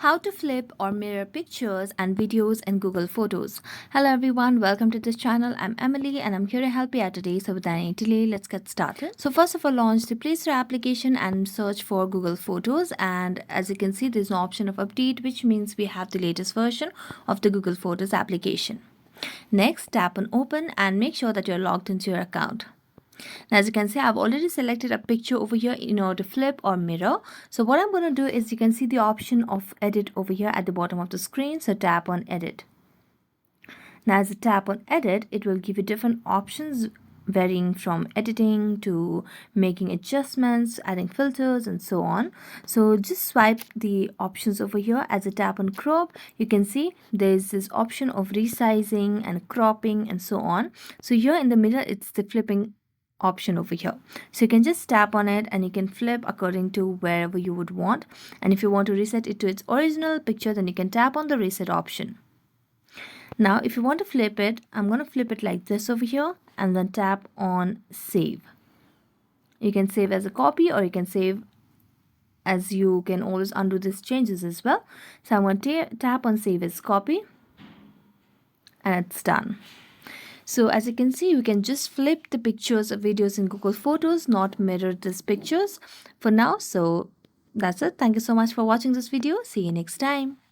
How to flip or mirror pictures and videos in Google Photos. Hello everyone, welcome to this channel. I'm Emily and I'm here to help you out today. So without any delay, let's get started. So first of all, launch the Play Store application and search for Google Photos. And as you can see, there's no option of update, which means we have the latest version of the Google Photos application. Next, tap on open and make sure that you're logged into your account. Now, as you can see, I've already selected a picture over here in order to flip or mirror. So what I'm going to do is you can see the option of edit over here at the bottom of the screen. So tap on edit. Now as you tap on edit, it will give you different options varying from editing to making adjustments, adding filters and so on. So just swipe the options over here. As you tap on crop, you can see there's this option of resizing and cropping and so on. So here in the middle, it's the flipping option over here. So you can just tap on it and you can flip according to wherever you would want. And if you want to reset it to its original picture, then you can tap on the reset option. Now, if you want to flip it, I'm going to flip it like this over here and then tap on save. You can save as a copy or you can save as you can always undo these changes as well. So I'm going to tap on save as copy and it's done. So as you can see, you can just flip the pictures or videos in Google Photos, not mirror these pictures for now. So that's it. Thank you so much for watching this video. See you next time.